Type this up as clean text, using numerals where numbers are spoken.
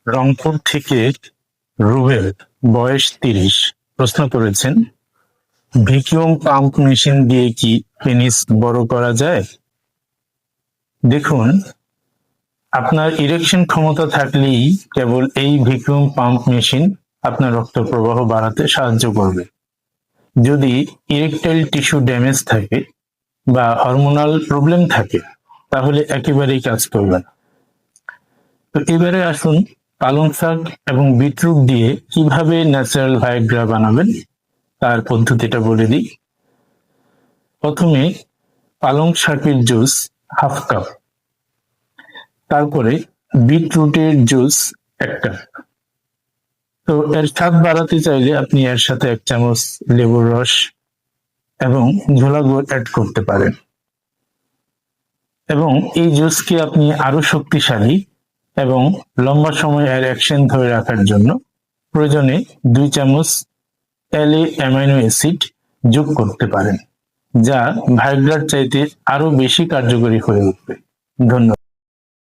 রংপুর থেকে রুবেল, বয়স ৩০, প্রশ্ন করেছেন, ভ্যাকুয়াম পাম্প মেশিন দিয়ে কি পেনিস বড় করা যায়? দেখুন, আপনার ইরেকশন ক্ষমতা থাকলেই কেবল এই ভ্যাকুয়াম পাম্প মেশিন আপনার রক্ত প্রবাহ বাড়াতে সাহায্য করবে। যদি ইরেকটাইল টিস্যু ড্যামেজ থাকে বা হরমোনাল প্রবলেম থাকে তাহলে একেবারেই কাজ করবে না। তো এবারে আসুন পালং শাক এবং বিটরুট দিয়ে কিভাবে ন্যাচারাল ভায়াগ্রা বানাবেন তার পদ্ধতিটা বলে দিই। প্রথমে পালং শাকের জুস হাফ কাপ, তারপরে বিটরুটের জুস 1 কাপ। তো এর স্বাদ বাড়াতে চাইলে আপনি এর সাথে 1 চামচ লেবুর রস এবং ঝোলা গুড় অ্যাড করতে পারেন। এবং এই জুসকে আপনি আরো শক্তিশালী এবং লম্বা সময় এর অ্যাকশন ধরে রাখার জন্য প্রয়োজনে 2 চামচ LA অ্যামাইনো অ্যাসিড যোগ করতে পারেন, যা ভায়াগ্রার চাইতে আরো বেশি কার্যকরী হয়ে উঠবে। ধন্যবাদ।